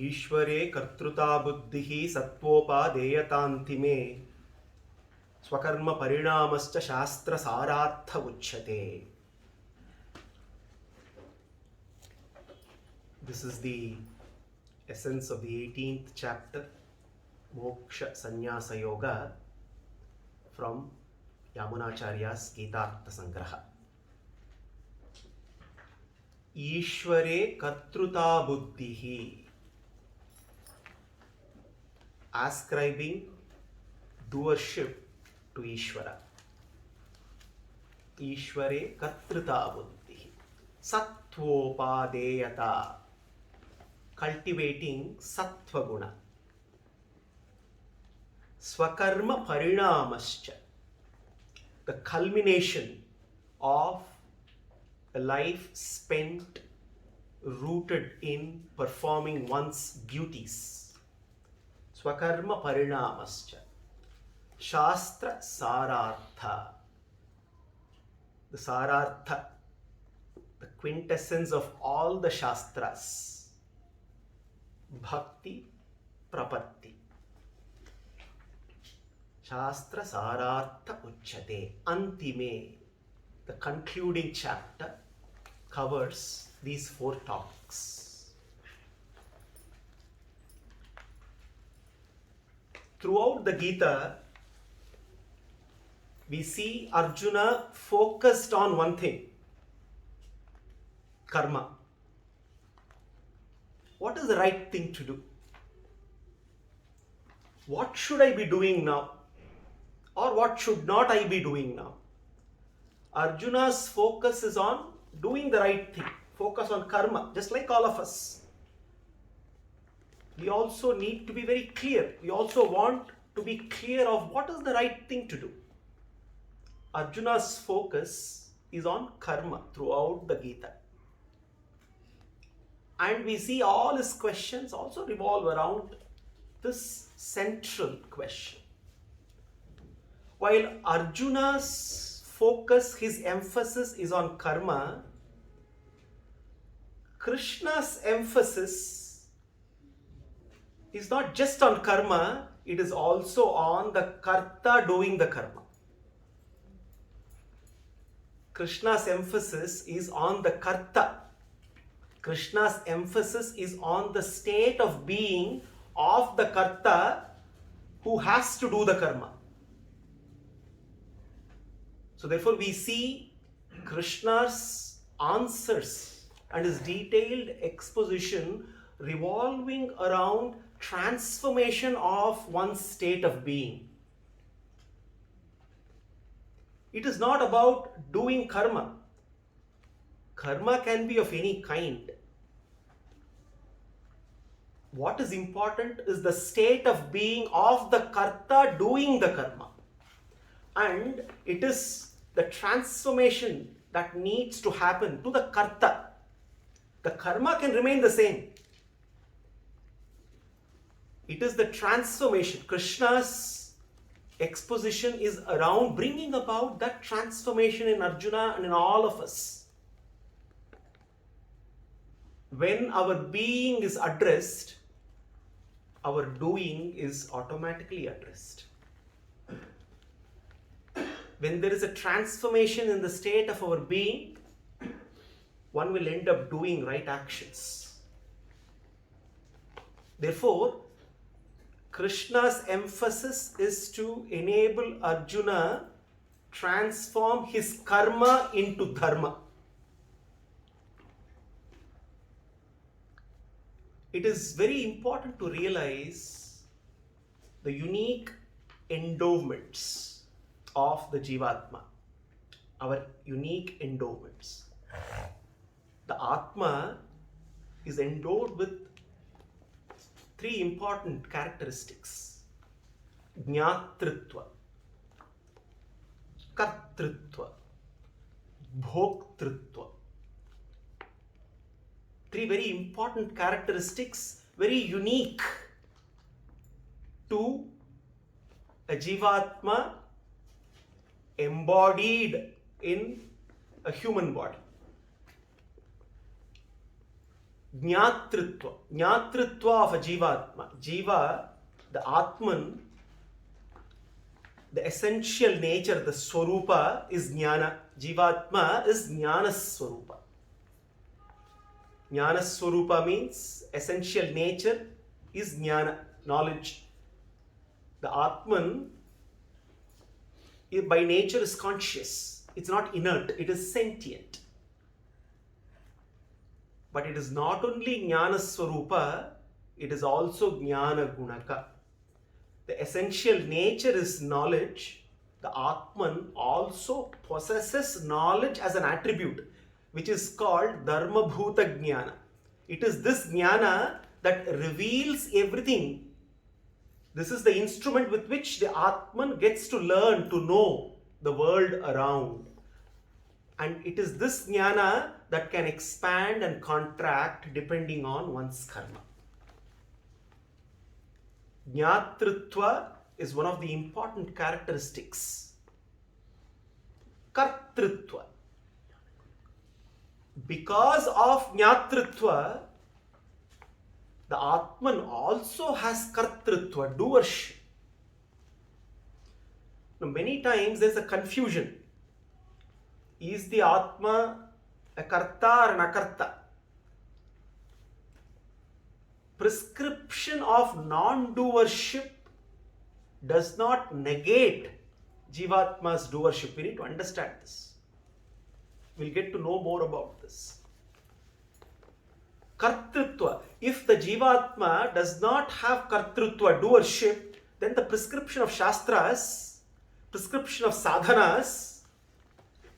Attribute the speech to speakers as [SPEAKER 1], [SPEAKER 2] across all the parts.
[SPEAKER 1] ईश्वरे कर्तृता बुद्धिः सत्त्वोपादेयतान्तिमे स्वकर्म परिणामश्च शास्त्रसारार्थ उच्यते. This is the essence of the 18th chapter, Mokṣha Sanyāsa Yoga, from Yamunacharya's Gītārtha Sangraha. Ishvare Kartruta Buddhihi, ascribing doership to Ishvara. Ishvare Kartruta Buddhihi. Sattvopadeyata, cultivating sattva guna. Swakarma parinamascha, the culmination of a life spent rooted in performing one's duties. Swakarma parinamascha. Shastra sarartha, the sarartha, the quintessence of all the shastras. Bhakti prapatti. Shastra sarartha uchyate. Antime, the concluding chapter, covers these 4 topics. Throughout the Gita, we see Arjuna focused on one thing: karma. What is the right thing to do? What should I be doing now? Or what should not I be doing now? Arjuna's focus is on doing the right thing. Focus on karma, just like all of us. We also need to be very clear. We also want to be clear of what is the right thing to do. Arjuna's focus is on karma throughout the Gita. And we see all his questions also revolve around this central question. While Arjuna's focus, his emphasis is on karma, Krishna's emphasis is not just on karma, it is also on the karta doing the karma. Krishna's emphasis is on the karta. Krishna's emphasis is on the state of being of the karta who has to do the karma. So therefore we see Krishna's answers and his detailed exposition revolving around transformation of one's state of being. It is not about doing karma. Karma can be of any kind. What is important is the state of being of the karta doing the karma. And it is the transformation that needs to happen to the karta. The karma can remain the same. It is the transformation. Krishna's exposition is around bringing about that transformation in Arjuna and in all of us. When our being is addressed, our doing is automatically addressed. When there is a transformation in the state of our being, one will end up doing right actions. Therefore, Krishna's emphasis is to enable Arjuna transform his karma into dharma. It is very important to realize the unique endowments of the Jivatma, our unique endowments. The Atma is endowed with 3 important characteristics: Jnatritva, Kartritva, Bhoktritva. 3 very important characteristics, very unique to a Jivatma embodied in a human body. Jnatritva. Jnatritva of a Jivatma. Jiva, the Atman, the essential nature, the Swarupa is Jnana. Jivatma is Jnana Swarupa. Jnana Swarupa means essential nature is Jnana, knowledge. The Atman by nature is conscious. It's not inert, it is sentient. But it is not only Jnana Swarupa, it is also Jnana Gunaka. The essential nature is knowledge. The Atman also possesses knowledge as an attribute, which is called Dharma Bhuta Jnana. It is this Jnana that reveals everything. This is the instrument with which the Atman gets to learn, to know the world around. And it is this Jnana that can expand and contract depending on one's karma. Jnatritva is one of the important characteristics. Kartritva. Because of Jnatritva, the Atman also has Kartritva, doership. Now, many times there is a confusion. Is the Atma a Karta or an Akarta? Prescription of non-doership does not negate Jivatma's doership. We need to understand this. We'll get to know more about this. Kartritva. If the Jivatma does not have Kartritva, doership, then the prescription of Shastras, prescription of sadhanas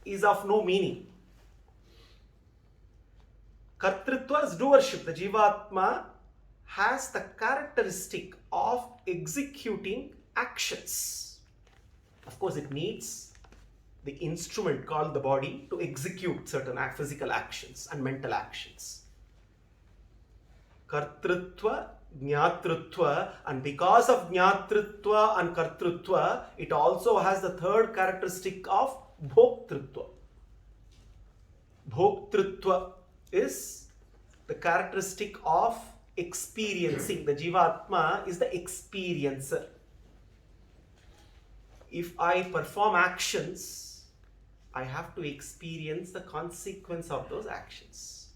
[SPEAKER 1] is of no meaning. Kartritva is doership. The Jivatma has the characteristic of executing actions. Of course, it needs the instrument called the body to execute certain physical actions and mental actions. Kartritva, Jnatritva, and because of Jnatritva and Kartritva, it also has the third characteristic of Bhoktritva. Bhoktritva is the characteristic of experiencing. The Jivatma is the experiencer. If I perform actions, I have to experience the consequence of those actions.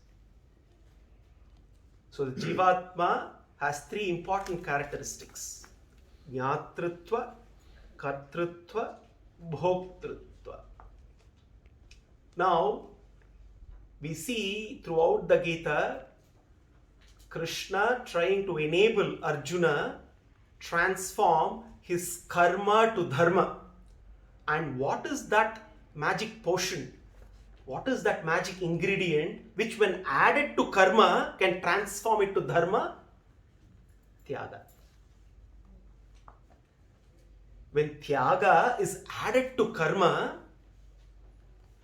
[SPEAKER 1] So the Jivatma has three important characteristics: Jnatritva, Kartritva, Bhoktritva. Now, we see throughout the Gita, Krishna trying to enable Arjuna transform his karma to dharma. And what is that magic potion? What is that magic ingredient which, when added to karma, can transform it to dharma? Tyaga. When tyaga is added to karma,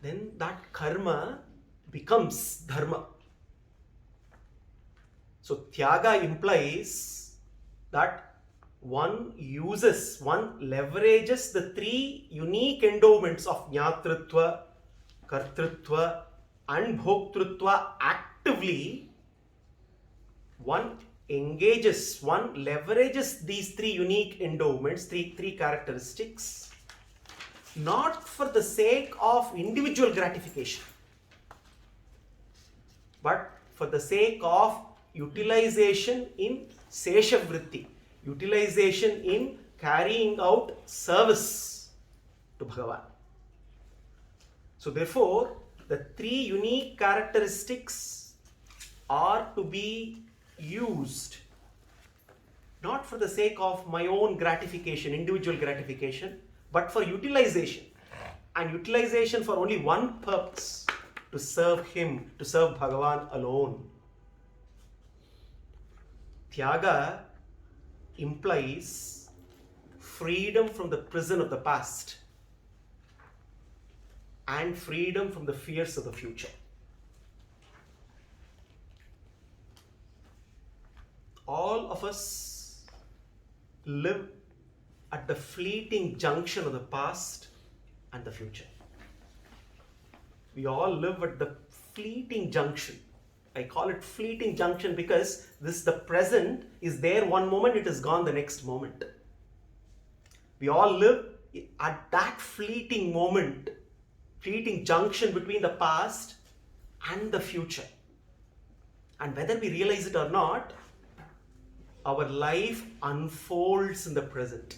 [SPEAKER 1] then that karma becomes dharma. So tyaga implies that one leverages the three unique endowments of Jnatritva, Kartritva and Bhoktritva actively. One leverages these three unique endowments, three characteristics, not for the sake of individual gratification, but for the sake of utilization in Seshavritti, utilization in carrying out service to Bhagavan. So therefore, the three unique characteristics are to be used not for the sake of my own gratification, individual gratification, but for utilization, and utilization for only one purpose: to serve him, to serve Bhagavan alone. Tyaga implies freedom from the prison of the past and freedom from the fears of the future. All of us live at the fleeting junction of the past and the future. We all live at the fleeting junction. I call it fleeting junction because the present is there one moment, it is gone the next moment. We all live at that fleeting moment, fleeting junction between the past and the future. And whether we realize it or not, our life unfolds in the present.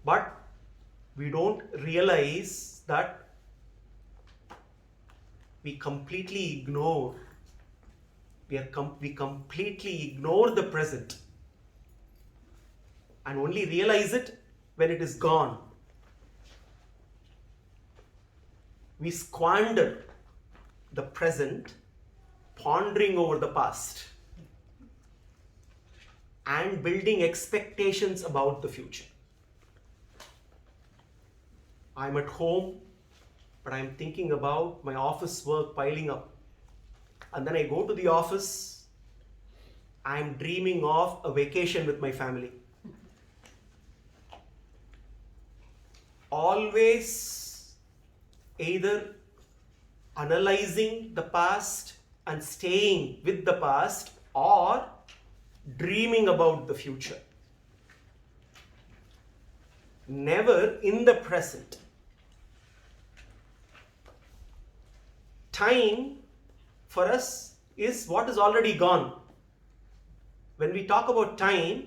[SPEAKER 1] But we don't realize that we completely ignore. We completely ignore the present and only realize it when it is gone. We squander the present pondering over the past and building expectations about the future. I'm at home, but I'm thinking about my office work piling up. And then I go to the office, I'm dreaming of a vacation with my family. Always either analyzing the past and staying with the past or dreaming about the future. Never in the present. Time for us is what is already gone. When we talk about time,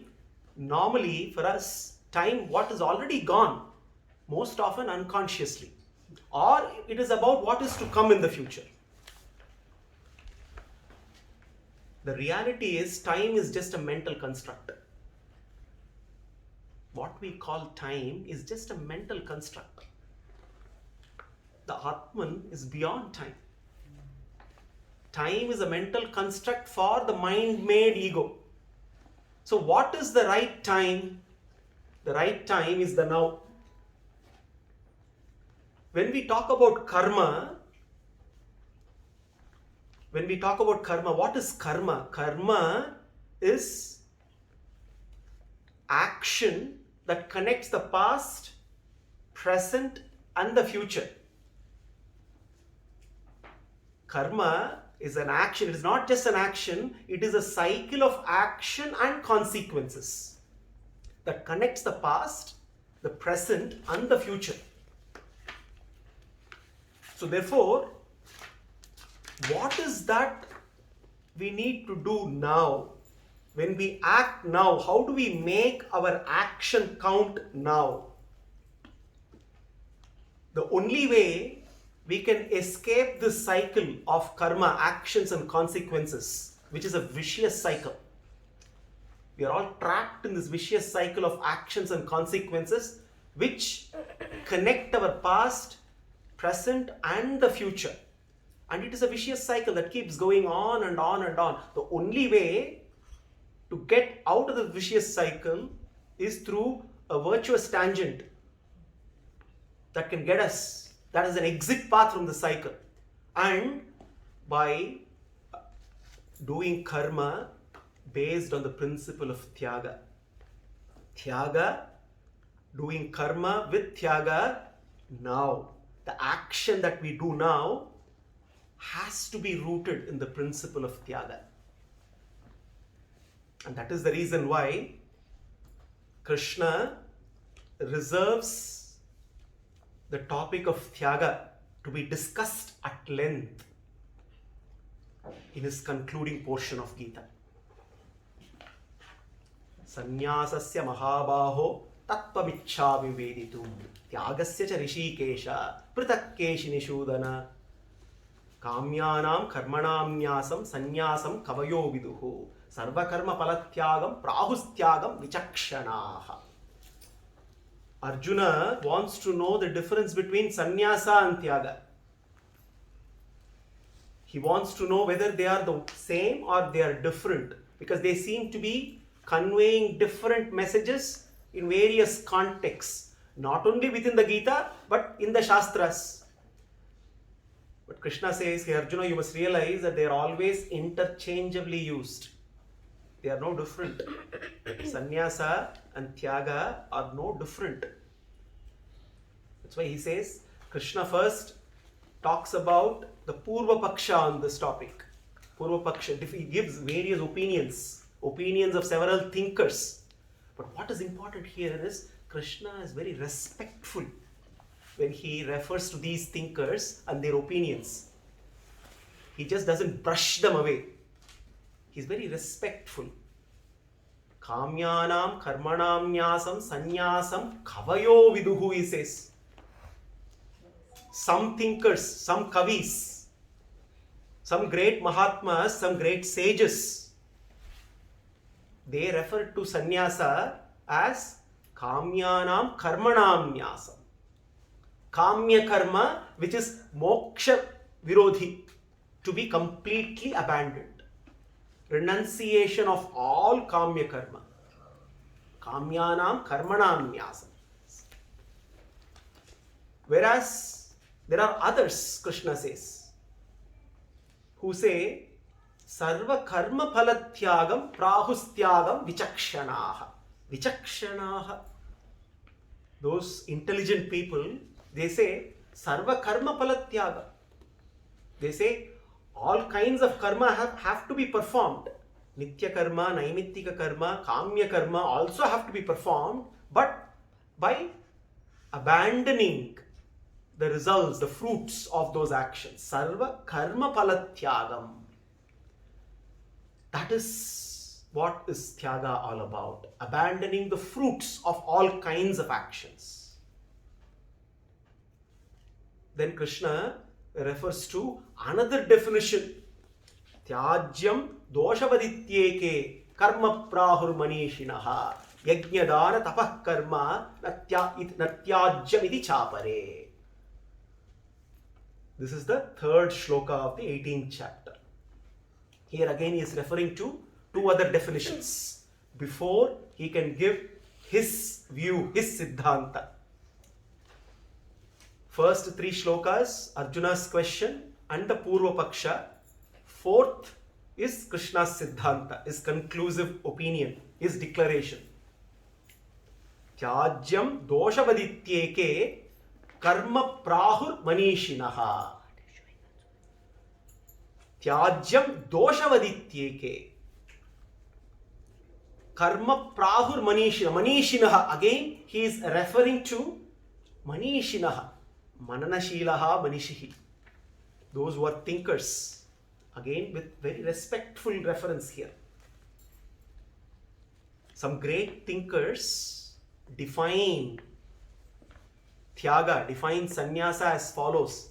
[SPEAKER 1] normally for us, time what is already gone, most often unconsciously, or it is about what is to come in the future. The reality is time is just a mental construct. What we call time is just a mental construct. The Atman is beyond time. Time is a mental construct for the mind-made ego. So what is the right time? The right time is the now. When we talk about karma, what is karma? Karma is action that connects the past, present, and the future. Karma is an action. It is not just an action, it is a cycle of action and consequences that connects the past, the present, and the future. So therefore, what is that we need to do now? When we act now, how do we make our action count now? The only way we can escape this cycle of karma, actions and consequences, which is a vicious cycle. We are all trapped in this vicious cycle of actions and consequences which connect our past, present and the future. And it is a vicious cycle that keeps going on and on and on. The only way to get out of the vicious cycle is through a virtuous tangent that can get us. That is an exit path from the cycle. And by doing karma based on the principle of tyaga. Tyaga, doing karma with tyaga now. The action that we do now has to be rooted in the principle of tyaga. And that is the reason why Krishna reserves the topic of tyaga to be discussed at length in his concluding portion of Gita. Sanyāsasya mahabaho tattvamichchāmi veditum tyagasya cha rishikesha pritakeshi nishudana kamyanam karmanam nyasam sanyasam kavayo viduhu sarvakarma palatyagam prahustyagam vichakshanaha. Arjuna wants to know the difference between sannyasa and tyaga. He wants to know whether they are the same or they are different, because they seem to be conveying different messages in various contexts, not only within the Gita but in the Shastras. But Krishna says, hey Arjuna, you must realize that they are always interchangeably used. They are no different. Sannyasa and tyaga are no different. That's why he says, Krishna first talks about the Purva Paksha on this topic. Purva Paksha, he gives various opinions of several thinkers. But what is important here is Krishna is very respectful when he refers to these thinkers and their opinions. He just doesn't brush them away. He's very respectful. Kamyanam karmanam nyasam sanyasam kavayo viduhu, he says. Some thinkers, some kavis, some great mahatmas, some great sages, they refer to sannyasa as kamyanam karmanam nyasam. Kamya karma, which is moksha virodhi, to be completely abandoned. Renunciation of all kamya karma. Kamyanam karmanam nyasam. Whereas there are others, Krishna says, who say, Sarva karma phalathyagam prahustyagam vichakshanaha. Vichakshanaha. Those intelligent people, they say, Sarva karma phalathyagam. They say, all kinds of karma have to be performed. Nitya karma, naimittika karma, kamya karma also have to be performed, but by abandoning the results, the fruits of those actions. Sarva karma phalathyagam. That is what is Tyaga all about. Abandoning the fruits of all kinds of actions. Then Krishna refers to another definition. Tyajyam doshavadityeke karma prahur manishinaha yajnadana tapah karma natyajyam iti chapare. This is the third shloka of the 18th chapter. Here again he is referring to two other definitions before he can give his view, his siddhanta. First three shlokas, Arjuna's question and the Purva Paksha. Fourth is Krishna's siddhanta, his conclusive opinion, his declaration. Tyajyam doshavadityeke karma prahur manishinaha. Tyajyam doshavadityeke karma prahur manishinaha. Again he is referring to manishinaha. Mananashilaha manishihi. Those who are thinkers. Again with very respectful reference here. Some great thinkers define Tyaga, define sannyasa as follows.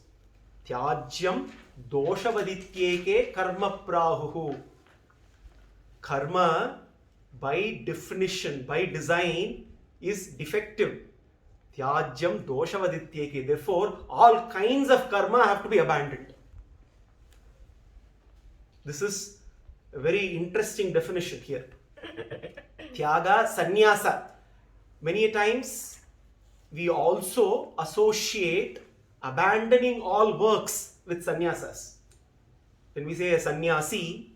[SPEAKER 1] Tyajyam doshavadityeke karma prahuhu. Karma by definition, by design is defective. Tyajyam doshavadityeke. Therefore, all kinds of karma have to be abandoned. This is a very interesting definition here. Tyaga, sannyasa. Many times we also associate abandoning all works with sannyasas. When we say a sannyasi,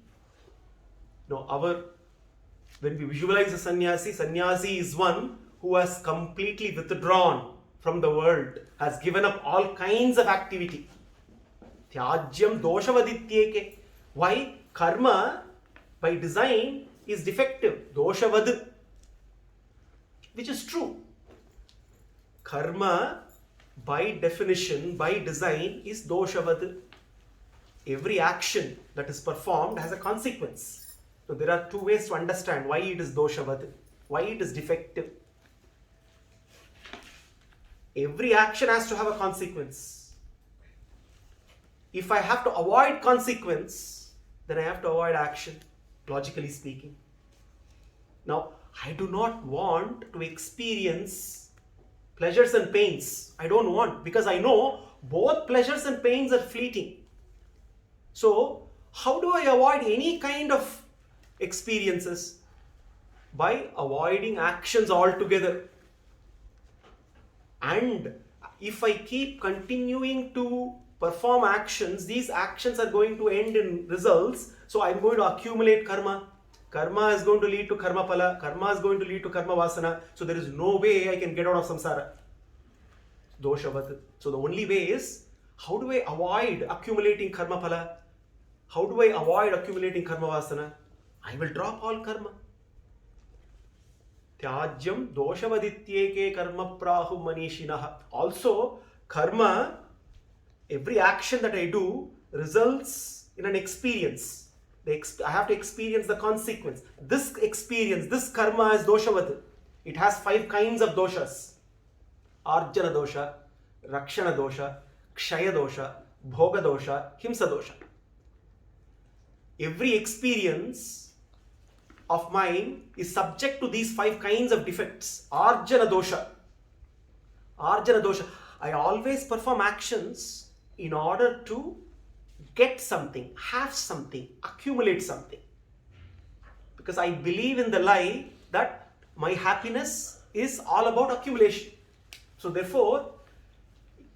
[SPEAKER 1] when we visualize a sannyasi is one who has completely withdrawn from the world, has given up all kinds of activity. Tyajyam doshavadityeke. Why? Karma by design is defective. Doshavad. Which is true. Karma by definition, by design is doshavad. Every action that is performed has a consequence. So there are two ways to understand why it is doshavad, why it is defective. Every action has to have a consequence. If I have to avoid consequence, then I have to avoid action, logically speaking. Now, I do not want to experience pleasures and pains. I don't want, because I know both pleasures and pains are fleeting. So, how do I avoid any kind of experiences? By avoiding actions altogether. And if I keep continuing to perform actions, these actions are going to end in results. So I'm going to accumulate karma. Karma is going to lead to karma phala. Karma is going to lead to karma vasana. So there is no way I can get out of samsara. Doshavat. So the only way is, How do I avoid accumulating karma phala? How do I avoid accumulating karma vasana? I will drop all karma. Tyajyam doshavadityeke karma prahu manishinaha. Also, karma, every action that I do results in an experience. I have to experience the consequence. This experience, this karma is doshavad. It has 5 kinds of doshas. Arjana dosha, Rakshana dosha, Kshaya dosha, Bhoga dosha, Himsa dosha. Every experience of mine is subject to these 5 kinds of defects. Arjana dosha. Arjana dosha. I always perform actions in order to get something, have something, accumulate something. Because I believe in the lie that my happiness is all about accumulation. So therefore,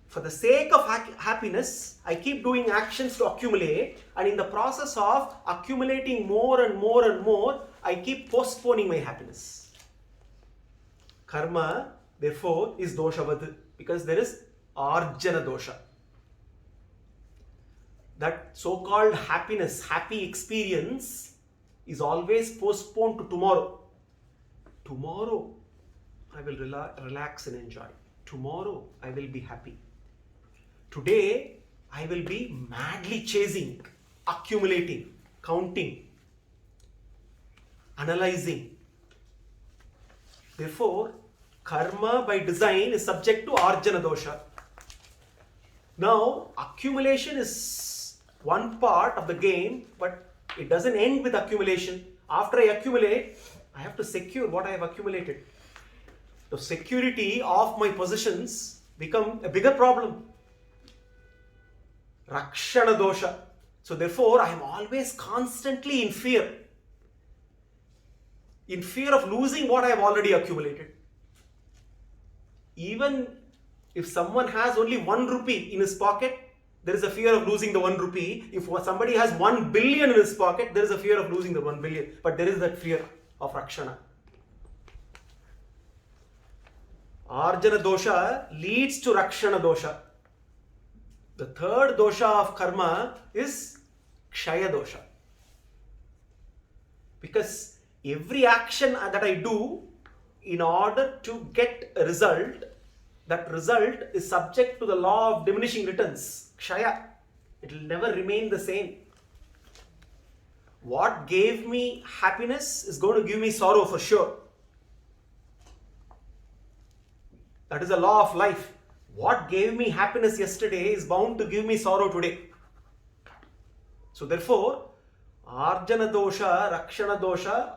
[SPEAKER 1] for the sake of happiness, I keep doing actions to accumulate, and in the process of accumulating more and more and more, I keep postponing my happiness. Karma, therefore, is doshavad, because there is arjana dosha. That so-called happiness, happy experience is always postponed to tomorrow. Tomorrow, I will relax and enjoy. Tomorrow, I will be happy. Today, I will be madly chasing, accumulating, counting, analyzing. Therefore, karma by design is subject to arjana dosha. Now, accumulation is one part of the game, but it doesn't end with accumulation. After I accumulate, I have to secure what I have accumulated. The security of my possessions become a bigger problem. Rakshana dosha. So therefore, I am always constantly in fear. In fear of losing what I have already accumulated. Even if someone has only 1 rupee in his pocket, there is a fear of losing the 1 rupee. If somebody has 1 billion in his pocket, there is a fear of losing the 1 billion. But there is that fear of Rakshana. Arjana dosha leads to Rakshana dosha. The third dosha of karma is Kshaya dosha. Because every action that I do, in order to get a result, that result is subject to the law of diminishing returns. Kshaya. It will never remain the same. What gave me happiness is going to give me sorrow for sure. That is the law of life. What gave me happiness yesterday is bound to give me sorrow today. So therefore, Arjana dosha, Rakshana dosha,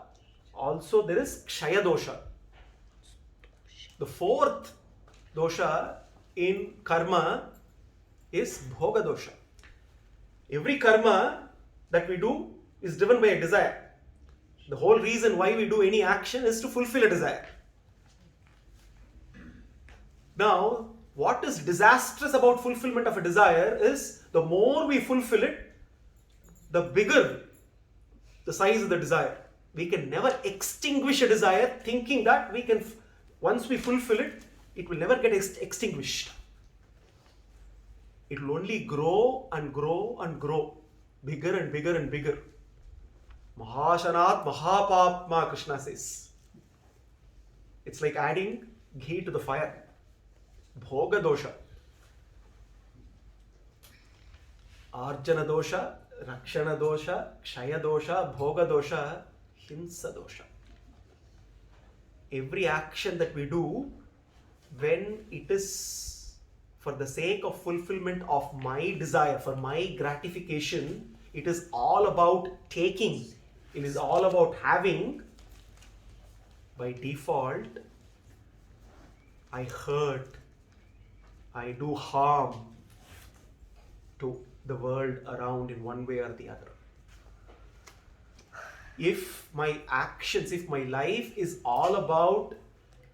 [SPEAKER 1] also there is Kshaya dosha. The fourth dosha in karma is Bhoga dosha. Every karma that we do is driven by a desire. The whole reason why we do any action is to fulfill a desire. Now, what is disastrous about fulfillment of a desire is the more we fulfill it, the bigger the size of the desire. We can never extinguish a desire thinking that we can, once we fulfill it, it will never get extinguished. It will only grow and grow and grow, bigger and bigger and bigger. Mahashanat Mahapapma, Krishna says. It's like adding ghee to the fire. Bhoga dosha. Arjana dosha, Rakshana dosha, Kshaya dosha, Bhoga dosha, Himsa dosha. Every action that we do, when it is for the sake of fulfillment of my desire, for my gratification, it is all about taking, it is all about having. By default, I hurt, I do harm to the world around in one way or the other. If my actions, if my life is all about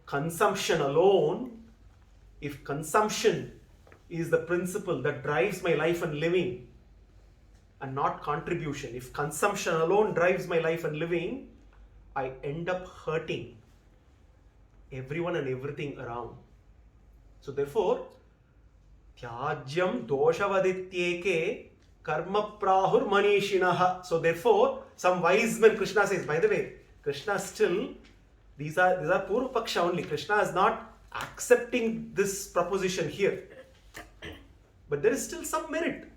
[SPEAKER 1] consumption alone, if consumption is the principle that drives my life and living and not contribution, if consumption alone drives my life and living, I end up hurting everyone and everything around. So therefore, Tyajyam doshavadityeke karma prahur manishinaha. So therefore, some wise men, Krishna says, by the way, Krishna still, these are Purva Paksha only. Krishna is not accepting this proposition here. But there is still some merit.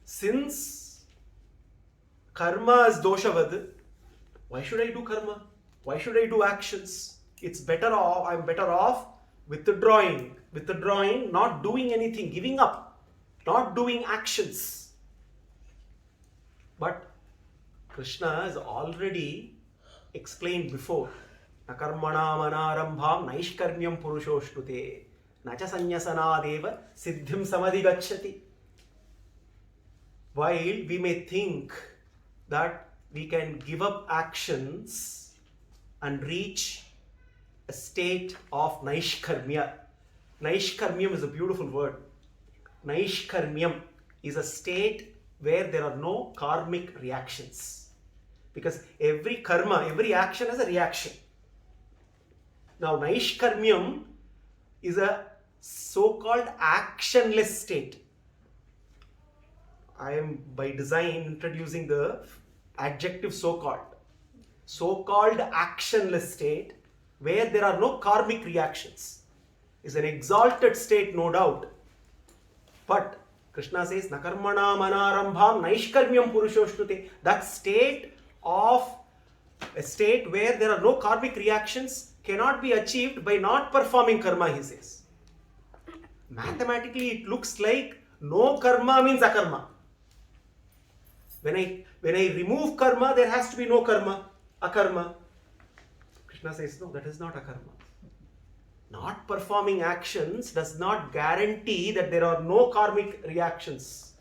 [SPEAKER 1] Since karma is doshavad, why should I do karma? Why should I do actions? It's better off, I'm better off withdrawing, not doing anything, giving up, not doing actions. But Krishna has already explained before. Nakarmana manarambham naishkarmyam purushoshnute nacha sanyasanadeva siddhim samadhigacchati. While we may think that we can give up actions and reach a state of naishkarmya. Naishkarmyam is a beautiful word. Naishkarmyam is a state where there are no karmic reactions. Because every karma, every action has a reaction. Now, naishkarmyam is a so-called actionless state. I am by design introducing the adjective so-called. So-called actionless state where there are no karmic reactions. Is an exalted state, no doubt. But Krishna says, Nakarmana manarambham naishkarmyam purushoshnute. That state of a state where there are no karmic reactions cannot be achieved by not performing karma, he says. Mathematically, it looks like no karma means akarma. When I remove karma, there has to be no karma, akarma. Krishna says, no, that is not akarma. Not performing actions does not guarantee that there are no karmic reactions.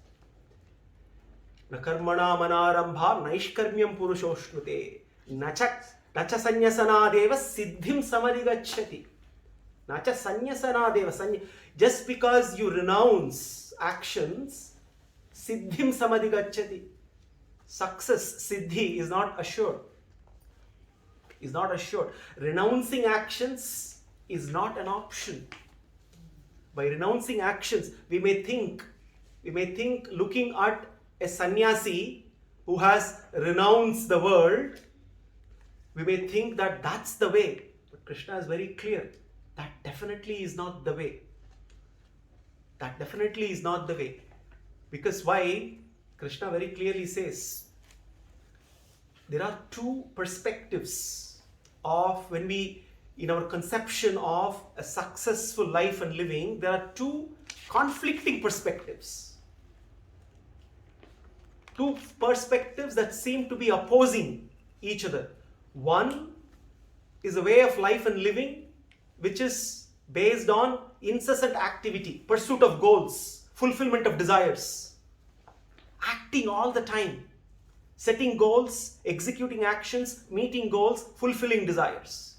[SPEAKER 1] Nakarmana manarambha naishkarmyam purushoshnute nacha sanyasanadeva siddhim samadhigacchati. Nacha sanyasanadeva. Just because you renounce actions, siddhim samadhigacchati. Success, siddhi, is not assured. Is not assured. Renouncing actions is not an option. By renouncing actions, we may think looking at a sannyasi who has renounced the world, we may think that that's the way. But Krishna is very clear. That definitely is not the way. That definitely is not the way. Because why? Krishna very clearly says, there are two perspectives of when we, in our conception of a successful life and living, there are two conflicting perspectives. Two perspectives that seem to be opposing each other. One is a way of life and living which is based on incessant activity, pursuit of goals, fulfillment of desires, acting all the time, setting goals, executing actions, meeting goals, fulfilling desires.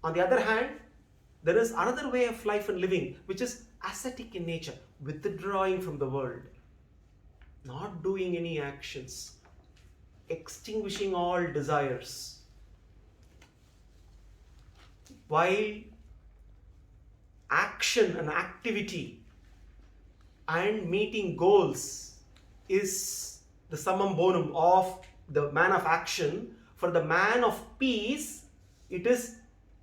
[SPEAKER 1] On the other hand, there is another way of life and living which is ascetic in nature, withdrawing from the world, not doing any actions, extinguishing all desires. While action and activity and meeting goals is the summum bonum of the man of action, for the man of peace, it is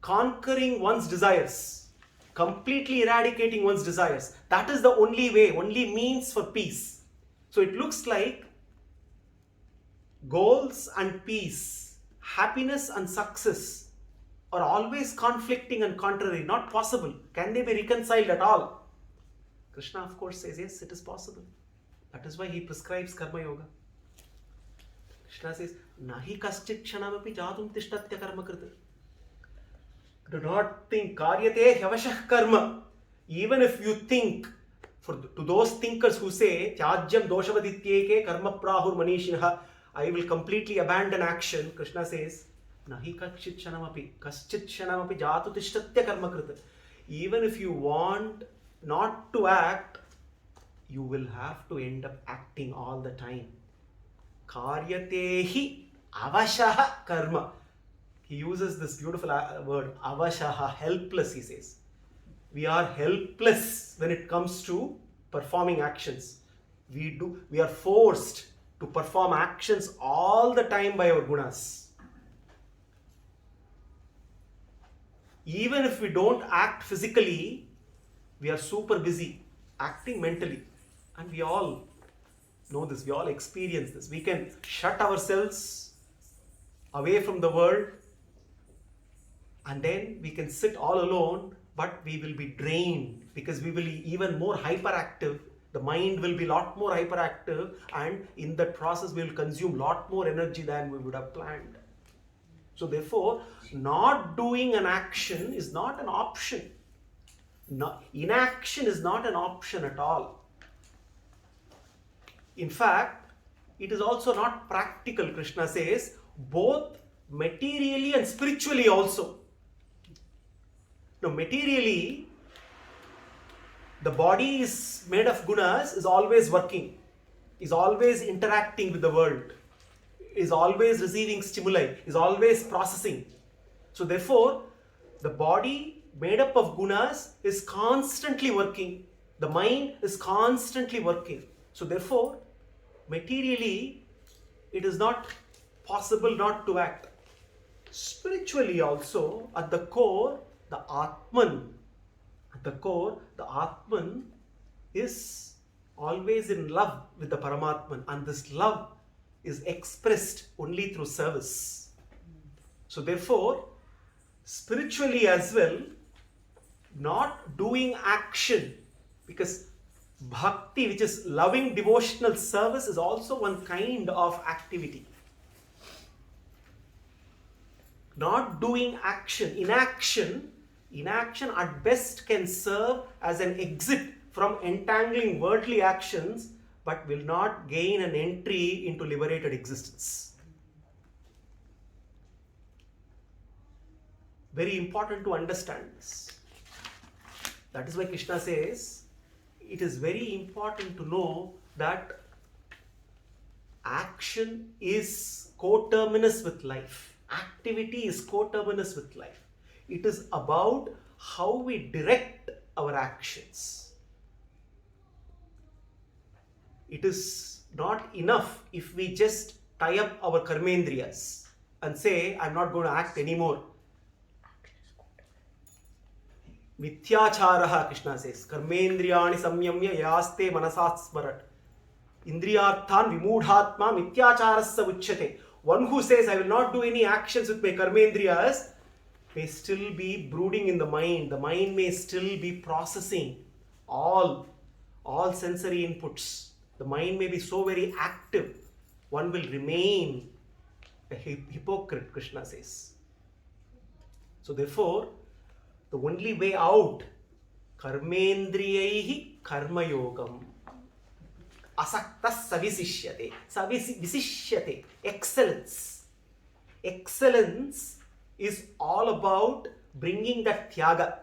[SPEAKER 1] conquering one's desires, completely eradicating one's desires. That is the only way, only means for peace. So it looks like goals and peace, happiness and success are always conflicting and contrary, not possible. Can they be reconciled at all? Krishna, of course, says yes, it is possible. That is why he prescribes karma yoga. Krishna says, Nahi kaschit kshanamapi jatum tishtatya karma krita. Do not think, karyate hyavashah karma. Even if you think, to those thinkers who say, Tyajyam doshavadityeke karma prahur manishinaha, I will completely abandon action, Krishna says, Nahi kaschit kshanamapi jatu tishtatya karma krita. Even if you want not to act, you will have to end up acting all the time. Karyatehi avashaha karma. He uses this beautiful word, avashaha, helpless, he says. we are helpless when it comes to performing actions. We are forced to perform actions all the time by our gunas. Even if we don't act physically, we are super busy acting mentally. And we all know this, we all experience this. We can shut ourselves away from the world and then we can sit all alone, but we will be drained because we will be even more hyperactive. The mind will be a lot more hyperactive, and in that process we will consume a lot more energy than we would have planned. So therefore, not doing an action is not an option. Inaction is not an option at all. In fact, it is also not practical, Krishna says, both materially and spiritually also. Now, materially, the body is made of gunas, is always working, is always interacting with the world, is always receiving stimuli, is always processing. So therefore, the body made up of gunas is constantly working. The mind is constantly working. So therefore, materially, it is not possible not to act. Spiritually also, at the core, the Atman, is always in love with the Paramatman, and this love is expressed only through service. So therefore, spiritually as well, not doing action, because bhakti, which is loving devotional service, is also one kind of activity. Not doing action, inaction at best can serve as an exit from entangling worldly actions, but will not gain an entry into liberated existence. Very important to understand this. That is why Krishna says, it is very important to know that action is coterminous with life. Activity is coterminous with life. It is about how we direct our actions. It is not enough if we just tie up our karmendriyas and say, I'm not going to act anymore. Mithyacharaha, Krishna says, karmendriyani samyamya yaste manasat smarat. Indriyarthan vimudhatma mithyacharasya uchyate. One who says, I will not do any actions with my karmendriyas, may still be brooding in the mind. The mind may still be processing all sensory inputs. The mind may be so very active. One will remain a hypocrite, Krishna says. So therefore, the only way out, karmendriyaihi karma yogam. Asaktas savisishyate. Savisishyate. Excellence. Excellence is all about bringing that tyaga.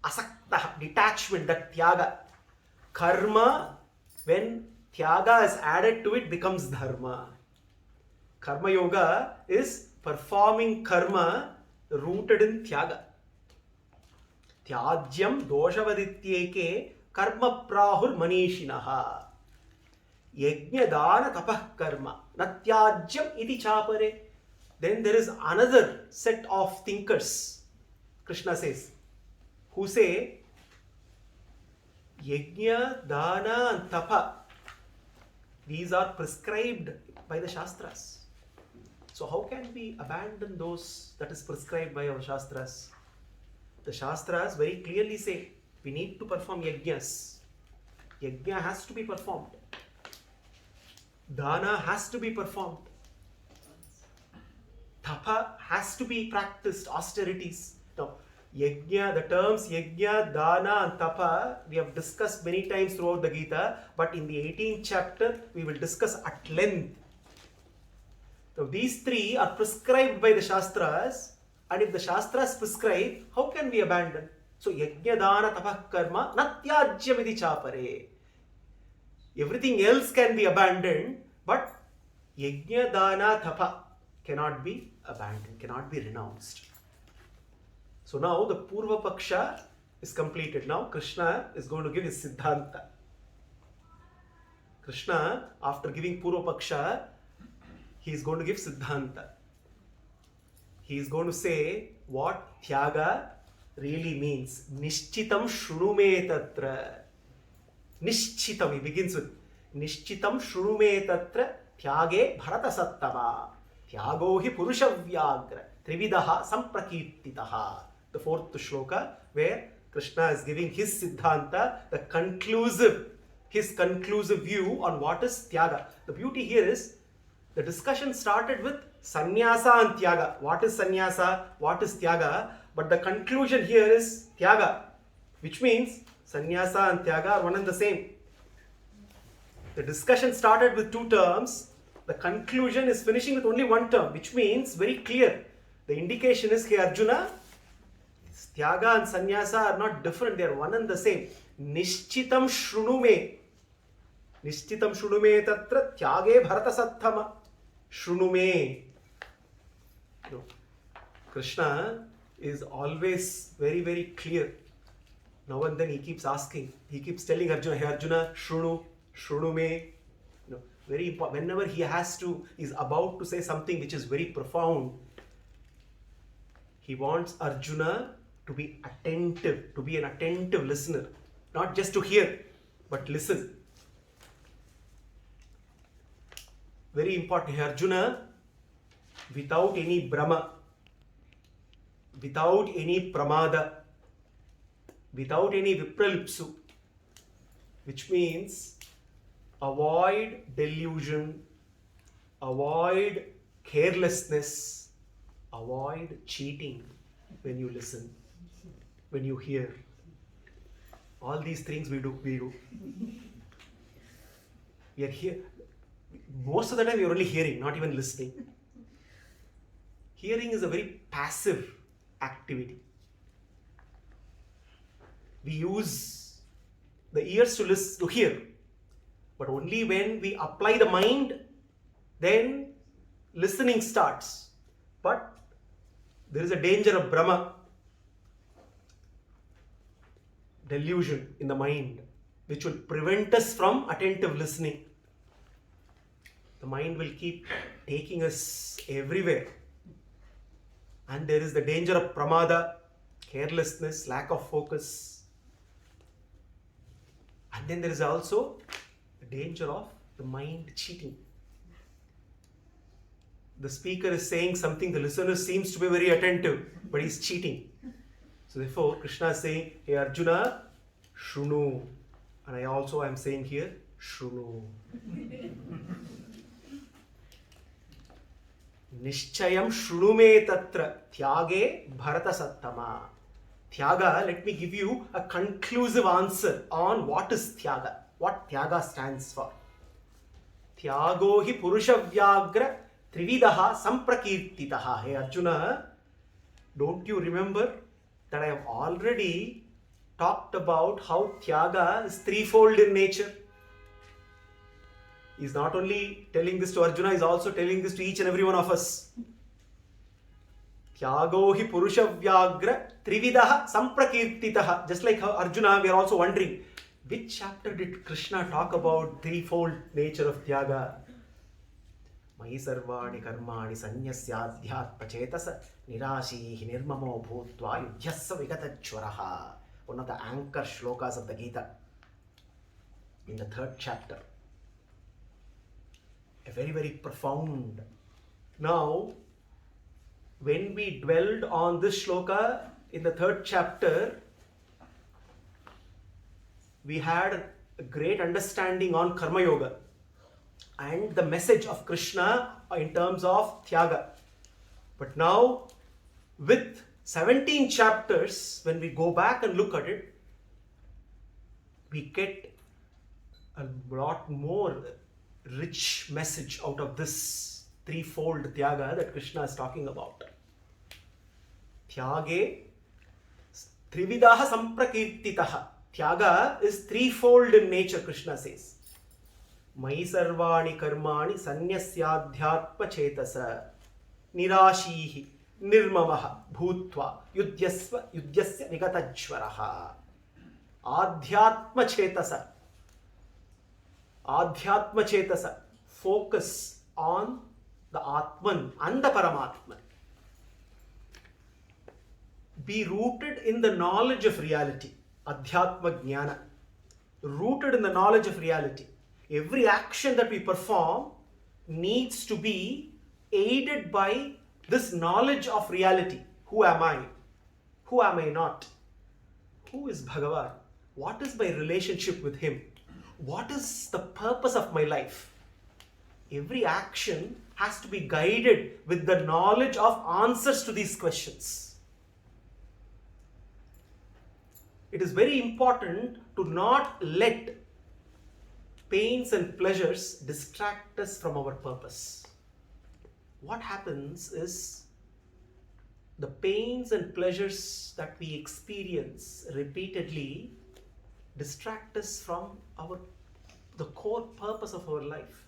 [SPEAKER 1] Asakta, detachment, that tyaga. Karma, when tyaga is added to it, becomes dharma. Karma yoga is performing karma rooted in tyaga. Tyajyam doshavadityeke karma prahur manishinaha. Yajna dana tapah karma natyajyam iti chapare. Then there is another set of thinkers, Krishna says, who say yajna, dana and tapa, these are prescribed by the Shastras. So how can we abandon those that is prescribed by our Shastras? The Shastras very clearly say we need to perform yajnas. Yajna has to be performed. Dana has to be performed. Tapa has to be practiced, austerities. Now, yajna, the terms yajna, dana and tapa, we have discussed many times throughout the Gita, but in the 18th chapter, we will discuss at length. Now, these three are prescribed by the Shastras, and if the Shastras prescribe, how can we abandon? So, yajna, dana, tapa, karma, natyajyam iti chapare. Everything else can be abandoned, but yajna, dana, tapa cannot be abandoned, cannot be renounced. So now the Purva Paksha is completed. Now Krishna is going to give his Siddhanta. Krishna, after giving Purva Paksha, he is going to give Siddhanta. He is going to say what Tyaga really means. Nishchitam shrunume tatra. Nishchitam, he begins with Nishchitam shrunume tatra Tyage bharata sattama. Tyago hi purusha vyagra. Trividaha samprakirtitaha. The fourth shloka, where Krishna is giving his Siddhanta, his conclusive view on what is Tyaga. The beauty here is, the discussion started with Sanyāsa and Tyaga. What is Sanyāsa? What is Tyaga? But the conclusion here is Tyaga, which means Sanyāsa and Tyaga are one and the same. The discussion started with two terms. The conclusion is finishing with only one term, which means very clear. The indication is, hey Arjuna, Tyaga and Sanyāsa are not different. They are one and the same. Nishchitam shrunume. Nishchitam shrunume tatra Tyage bharata sattama. Shrunume. Krishna is always very, very clear. Now and then he keeps asking. He keeps telling Arjuna, hey Arjuna, shrunume. Very important. Whenever he is about to say something which is very profound, he wants Arjuna to be attentive, to be an attentive listener. Not just to hear, but listen. Very important. Arjuna, without any brahma, without any pramada, without any vipralipsu, which means avoid delusion, avoid carelessness, avoid cheating when you listen, when you hear. All these things we do. We are here. Most of the time we are only hearing, not even listening. Hearing is a very passive activity. We use the ears to listen, to hear. But only when we apply the mind, then listening starts. But there is a danger of Brahma, delusion in the mind, which will prevent us from attentive listening. The mind will keep taking us everywhere. And there is the danger of pramada, carelessness, lack of focus. And then there is also the danger of the mind cheating. The speaker is saying something, the listener seems to be very attentive, but he is cheating. So therefore, Krishna is saying, hey Arjuna, shrunu. And I also am saying here, shrunu. Nishchayam shrunume tatra Tyage bharata sattama. Tyaga, let me give you a conclusive answer on what is Tyaga, what Tyaga stands for. Tyago hi purusha vyagra trividaha samprakirtitaha. Hey Arjuna, don't you remember that I have already talked about how Tyaga is threefold in nature? He is not only telling this to Arjuna, he is also telling this to each and every one of us. Tyago hi purusha vyagra trividaha samprakirtitaha. Just like Arjuna, we are also wondering, which chapter did Krishna talk about threefold nature of Tyaga? Mayi sarvani karmani sanyasyadhyatma chetasa nirashihi nirmamo bhutva yudhyassa vigatachvaraha. One of the anchor shlokas of the Gita in the 3rd chapter. A very, very profound. Now, when we dwelled on this shloka in the 3rd chapter, we had a great understanding on Karma Yoga and the message of Krishna in terms of Tyaga. But now, with 17 chapters, when we go back and look at it, we get a lot more rich message out of this threefold Tyaga that Krishna is talking about. Tyage trividaha samprakirtitaha. Tyaga is threefold in nature, Krishna says. Mayi sarvani karmani sanyasyadhyatma chetasa nirashihi. Nirmamaha bhutva yudyasya vigatajvaraha. Adhyatma chetasa. Focus on the Atman and the Paramatman. Be rooted in the knowledge of reality. Adhyatma jnana. Rooted in the knowledge of reality. Every action that we perform needs to be aided by this knowledge of reality. Who am I? Who am I not? Who is Bhagavan? What is my relationship with him? What is the purpose of my life? Every action has to be guided with the knowledge of answers to these questions. It is very important to not let pains and pleasures distract us from our purpose. What happens is the pains and pleasures that we experience repeatedly distract us from the core purpose of our life.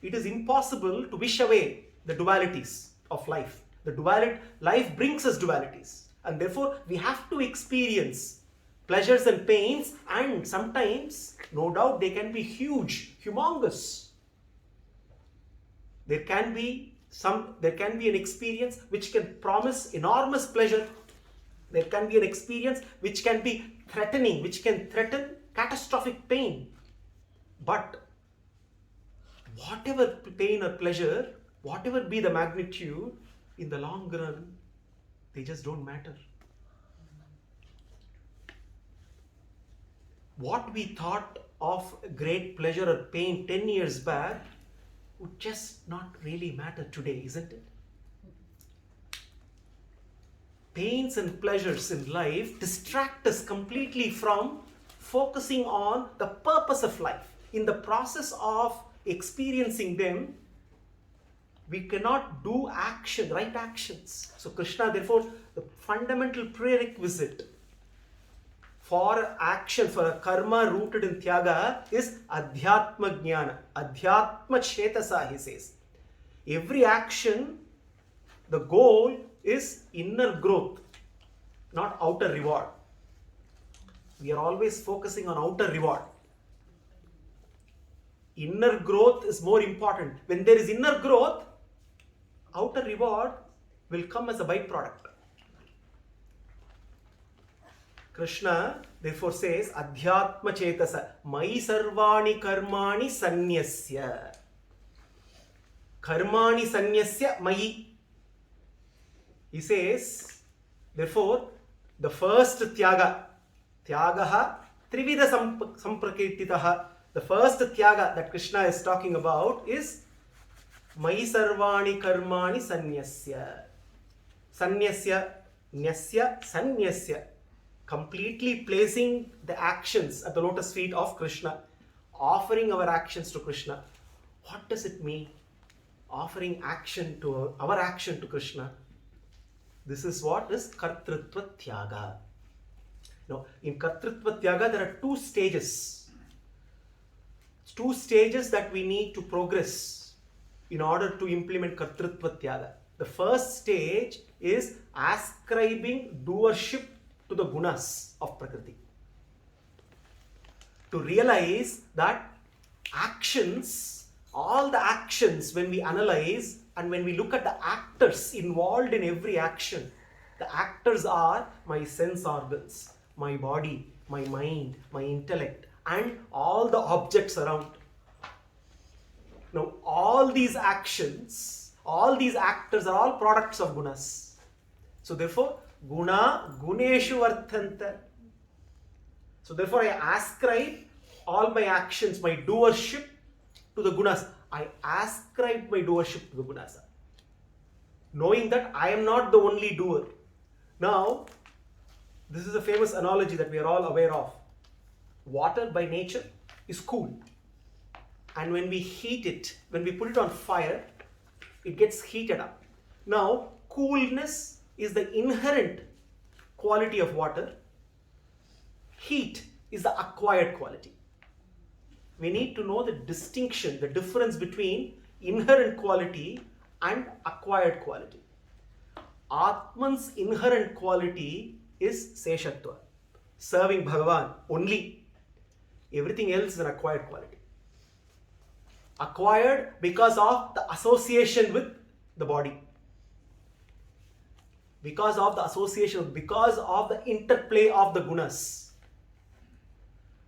[SPEAKER 1] It is impossible to wish away the dualities of life. Life brings us dualities, and therefore we have to experience pleasures and pains, and sometimes, no doubt, they can be huge, humongous. There can be an experience which can promise enormous pleasure. There can be an experience which can be threatening, which can threaten catastrophic pain. But whatever pain or pleasure, whatever be the magnitude, in the long run, they just don't matter. What we thought of great pleasure or pain 10 years back would just not really matter today, isn't it? Pains and pleasures in life distract us completely from focusing on the purpose of life. In the process of experiencing them, we cannot do right actions. So Krishna, therefore, the fundamental prerequisite for action, for a karma rooted in Tyaga, is Adhyatma Jnana. Adhyatma Chetasa, he says. Every action, the goal is inner growth, not outer reward. We are always focusing on outer reward. Inner growth is more important. When there is inner growth, outer reward will come as a byproduct. Krishna therefore says, Adhyatma Chetasa, Mai Sarvani Karmani Sanyasya. Karmani Sanyasya Mai. He says, therefore, the first Tyaga, Tyagaha Trivida Samprakirtitaha, the first Tyaga that Krishna is talking about is Mai Sarvani Karmani Sanyasya. Sanyasya, Nyasya, Sanyasya. Completely placing the actions at the lotus feet of Krishna, offering our actions to Krishna. What does it mean? Offering our action to Krishna. This is what is Kartrutva Tyaga. Now, in Kartrutva Tyaga, there are two stages. Two stages that we need to progress in order to implement Kartrutva Tyaga. The first stage is ascribing doership to the gunas of Prakriti. To realize that all the actions, when we analyze and when we look at the actors involved in every action, the actors are my sense organs, my body, my mind, my intellect, and all the objects around. Now, all these actions, all these actors are all products of gunas. So therefore, Guna Guneshu Varthanta. So therefore, I ascribe all my actions, my doership to the gunas. I ascribe my doership to the gunas, knowing that I am not the only doer. Now, this is a famous analogy that we are all aware of. Water by nature is cool. And when we heat it, when we put it on fire, it gets heated up. Now, coolness is the inherent quality of water. Heat is the acquired quality. We need to know the distinction, the difference between inherent quality and acquired quality. Atman's inherent quality is Seshatva, serving Bhagavan only. Everything else is an acquired quality. Acquired because of the association with the body. Because of the association, because of the interplay of the gunas.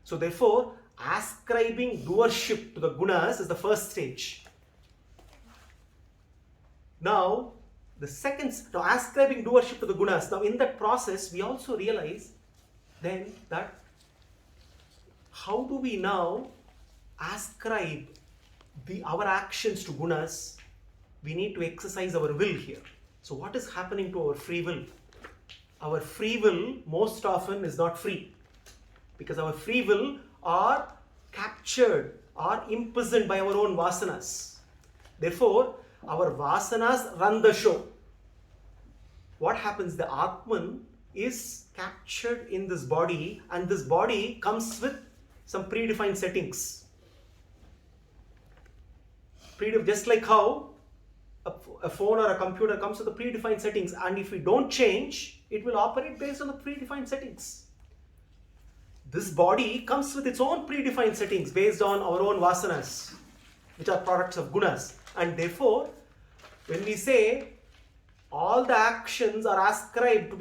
[SPEAKER 1] So therefore, ascribing doership to the gunas is the first stage. Now, the second, ascribing doership to the gunas. Now, in that process, we also realize then that how do we now ascribe our actions to gunas? We need to exercise our will here. So, what is happening to our free will? Our free will most often is not free, because our free will are captured or imprisoned by our own vasanas. Therefore, our vasanas run the show. What happens? The Atman is captured in this body, and this body comes with some predefined settings. Just like how a phone or a computer comes with the predefined settings, and if we don't change, it will operate based on the predefined settings. This body comes with its own predefined settings based on our own vasanas, which are products of gunas. And therefore, when we say all the actions are ascribed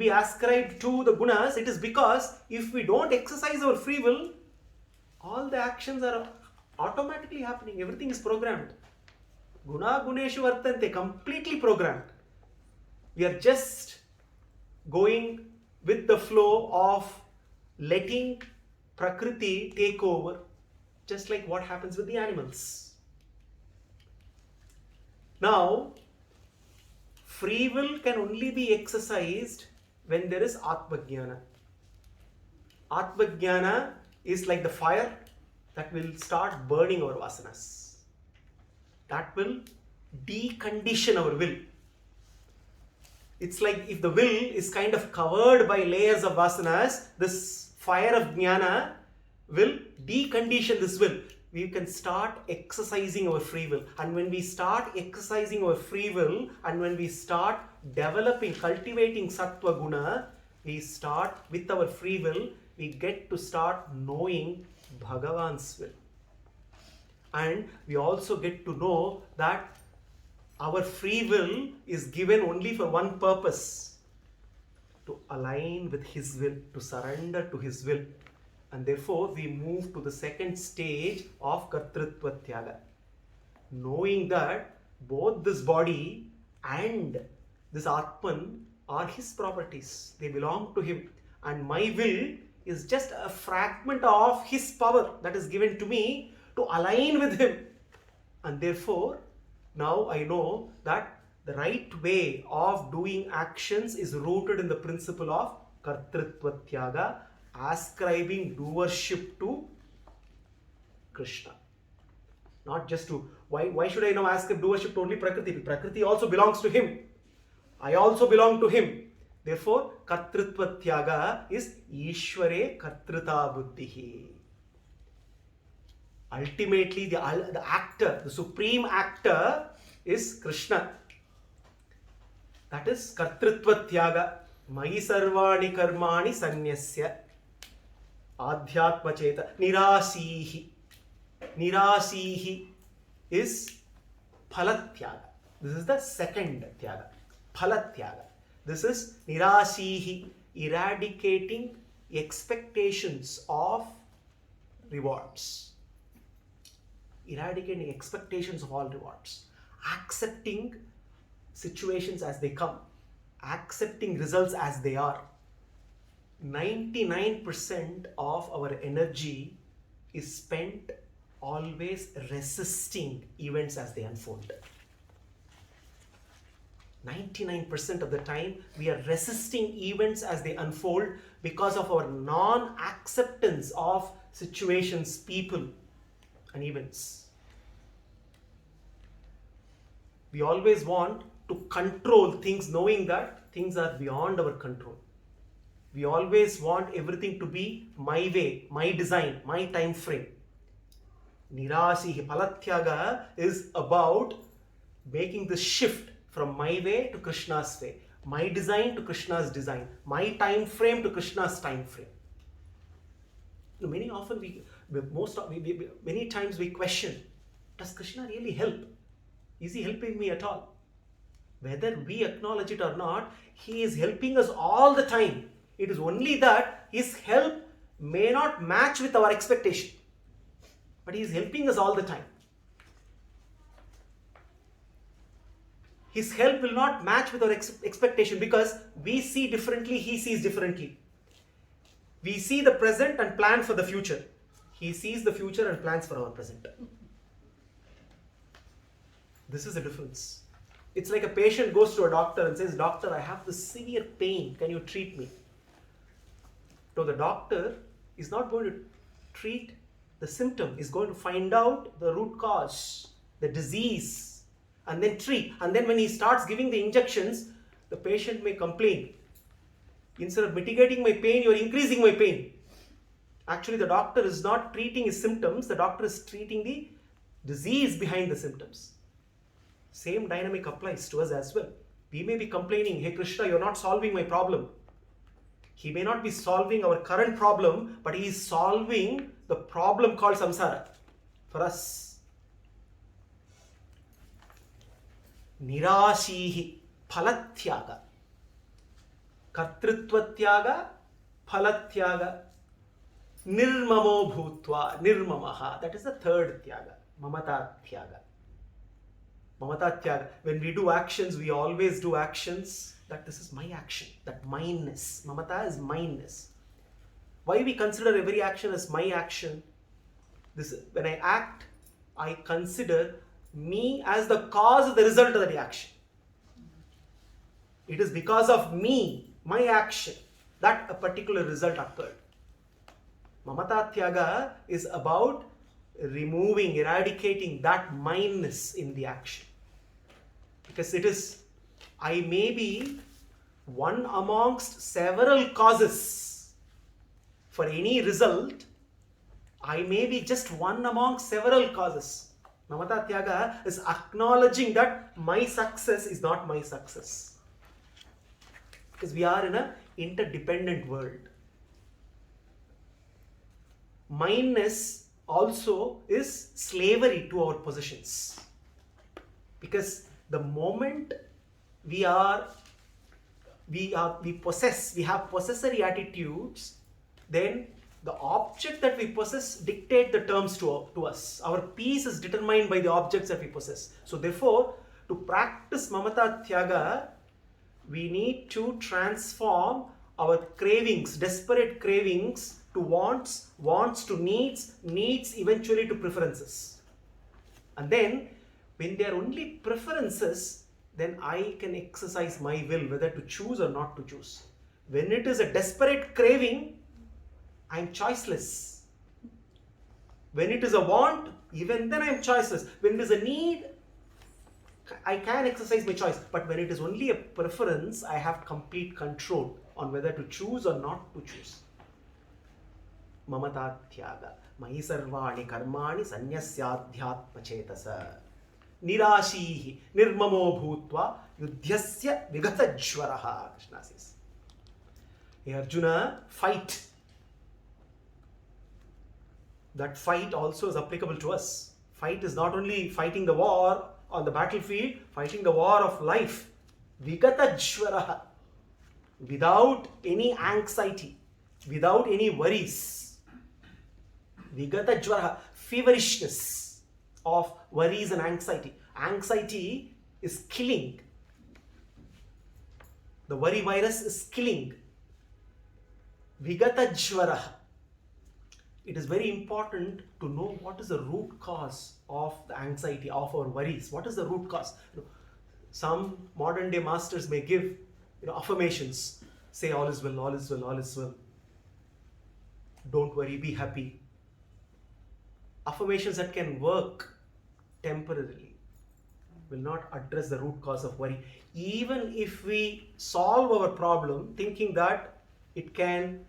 [SPEAKER 1] to the gunas, it is because if we don't exercise our free will, all the actions are automatically happening. Everything is programmed. Guna guneshu vartante, completely programmed. We are just going with the flow of letting Prakriti take over, just like what happens with the animals. Now, free will can only be exercised when there is Atmajnana. Atmajnana is like the fire that will start burning our vasanas. That will decondition our will. It's like if the will is kind of covered by layers of vasanas, this fire of jnana will decondition this will. We can start exercising our free will. And when we start exercising our free will, and when we start cultivating sattva guna, we start with our free will, we get to start knowing Bhagavan's will. And we also get to know that our free will is given only for one purpose: to align with His will, to surrender to His will. And therefore, we move to the second stage of Kartrutva Tyaga. Knowing that both this body and this Atman are His properties. They belong to Him. And my will is just a fragment of His power that is given to me to align with Him. And therefore, now I know that the right way of doing actions is rooted in the principle of Kartrutva Tyaga, ascribing doership to Krishna. Not just to, why should I now ascribe doership to only Prakriti? Prakriti also belongs to Him. I also belong to Him. Therefore, Kartrutva Tyaga is Ishvare Kartruta Buddhihi. Ultimately, the actor, the supreme actor is Krishna. That is Kartrutva Tyaga. Mayi sarvani karmani sanyasya adhyatma cheta nirasihi. Nirasihi is phalatyaga. This is the second tyaga. Phalatyaga. This is nirasihi, eradicating expectations of rewards. Eradicating expectations of all rewards. Accepting situations as they come. Accepting results as they are. 99% of our energy is spent always resisting events as they unfold. 99% of the time we are resisting events as they unfold because of our non-acceptance of situations, people, and events. We always want to control things, knowing that things are beyond our control. We always want everything to be my way, my design, my time frame. Nirasihi, Palatyaga is about making this shift from my way to Krishna's way, my design to Krishna's design, my time frame to Krishna's time frame. Many times we question, does Krishna really help? Is he helping me at all? Whether we acknowledge it or not, he is helping us all the time. It is only that his help may not match with our expectation, but he is helping us all the time. His help will not match with our expectation because we see differently, he sees differently. We see the present and plan for the future. He sees the future and plans for our present. This is the difference. It's like a patient goes to a doctor and says, "Doctor, I have this severe pain. Can you treat me?" No, the doctor is not going to treat the symptom. He's going to find out the root cause, the disease, and then treat. And then when he starts giving the injections, the patient may complain. Instead of mitigating my pain, you're increasing my pain. Actually, the doctor is not treating his symptoms. The doctor is treating the disease behind the symptoms. Same dynamic applies to us as well. We may be complaining, "Hey Krishna, you're not solving my problem." He may not be solving our current problem, but he is solving the problem called samsara for us. Nirashihi phalatyaga. Kartrutvatyaga phalatyaga. Nirmamo bhutva nirmamaha. That is the third tyaga. Mamata tyaga. Mamata tyaga. When we do actions, we always do actions that this is my action, that mineness. Mamata is mineness. Why we consider every action as my action? When I act, I consider me as the cause of the result of that action. It is because of me, my action, that a particular result occurred. Mamata tyaga is about removing, eradicating that mineness in the action. Because it is, I may be one amongst several causes for any result. I may be just one amongst several causes. Mamata tyaga is acknowledging that my success is not my success. Because we are in an interdependent world. Mineness also is slavery to our possessions. Because the moment we have possessory attitudes, then the object that we possess dictate the terms to us. Our peace is determined by the objects that we possess. So therefore, to practice Mamata Tyaga, we need to transform our cravings, desperate cravings, to wants, wants to needs, needs eventually to preferences. And then, when they are only preferences, then I can exercise my will whether to choose or not to choose. When it is a desperate craving, I am choiceless. When it is a want, even then I am choiceless. When it is a need, I can exercise my choice. But when it is only a preference, I have complete control on whether to choose or not to choose. Mamata tyaga. Mahi sarvani karmani sanyasyadhyatma chetasa. Nirashihi nirmamo bhutva yudhyasya vigatajvaraha. Krishna says. Hey Arjuna, fight. That fight also is applicable to us. Fight is not only fighting the war on the battlefield, fighting the war of life. Vigatajvaraha. Without any anxiety, without any worries. Vigatajvaraha, feverishness of worries and anxiety. Anxiety is killing. The worry virus is killing. Vigatajvaraha. It is very important to know what is the root cause of the anxiety, of our worries. What is the root cause? Some modern day masters may give affirmations. Say all is well, all is well, all is well. Don't worry, be happy. Affirmations that can work temporarily will not address the root cause of worry. Even if we solve our problem thinking that it can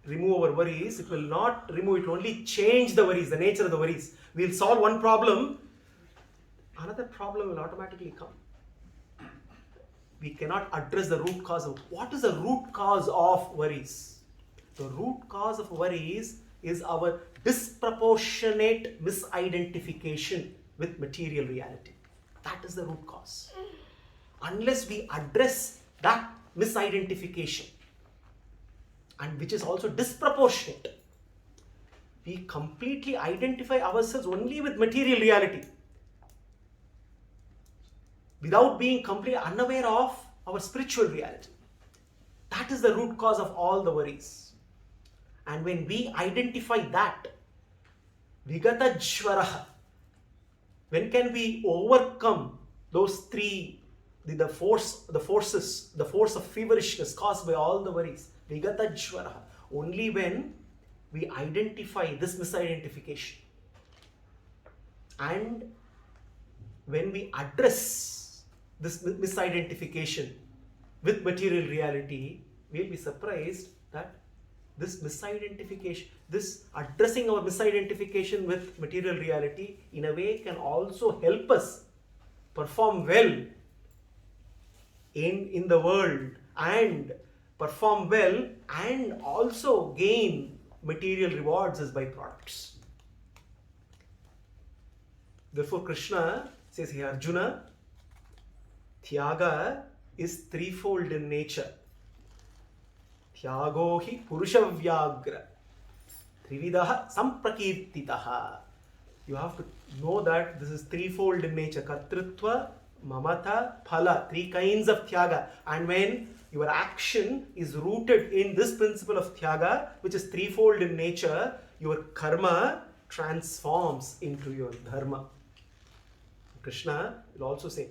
[SPEAKER 1] remove our worries, it will not remove, it will only change the worries, the nature of the worries. We'll solve one problem, another problem will automatically come. We cannot address the root cause of what is the root cause of worries. The root cause of worries is our disproportionate misidentification with material reality. That is the root cause. Unless we address that misidentification, and which is also disproportionate, we completely identify ourselves only with material reality without being completely unaware of our spiritual reality. That is the root cause of all the worries. And when we identify that, Vigatajvaraha, when can we overcome those three, the force of feverishness caused by all the worries? Vigatajvaraha. Only when we identify this misidentification. And when we address this misidentification with material reality, we'll be surprised that this misidentification, this addressing our misidentification with material reality, in a way can also help us perform well in the world and perform well and also gain material rewards as byproducts. Therefore, Krishna says here, Arjuna, Tyaga is threefold in nature. Tyago hi purushavyagra trividaha samprakirtitaha. You have to know that this is threefold in nature. Kartrutva, mamata, phala. Three kinds of tyaga. And when your action is rooted in this principle of tyaga, which is threefold in nature, your karma transforms into your dharma. Krishna will also say,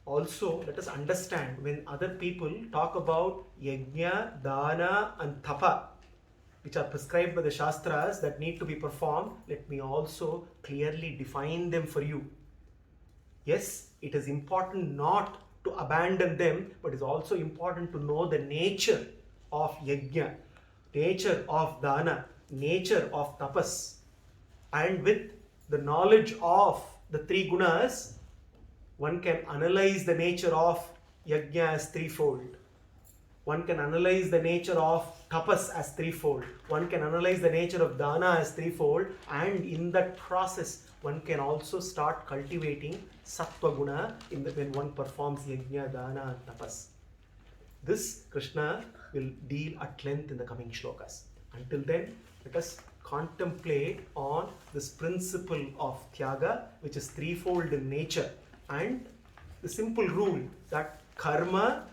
[SPEAKER 1] also, let us understand when other people talk about yajna, dana and tapa, which are prescribed by the Shastras that need to be performed, let me also clearly define them for you. Yes, it is important not to abandon them, but it is also important to know the nature of yajna, nature of dana, nature of tapas. And with the knowledge of the three gunas, one can analyze the nature of yajna as threefold. One can analyze the nature of tapas as threefold. One can analyze the nature of dana as threefold. And in that process, one can also start cultivating sattva guna when one performs yajna, dana and tapas. This Krishna will deal at length in the coming shlokas. Until then, let us contemplate on this principle of tyaga, which is threefold in nature. And the simple rule that karma,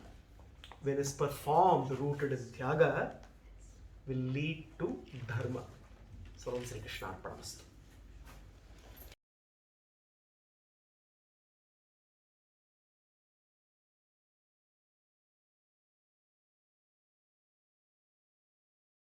[SPEAKER 1] when is performed rooted in tyaga, will lead to dharma. Sarvam Sri Krishna Arpanamastu.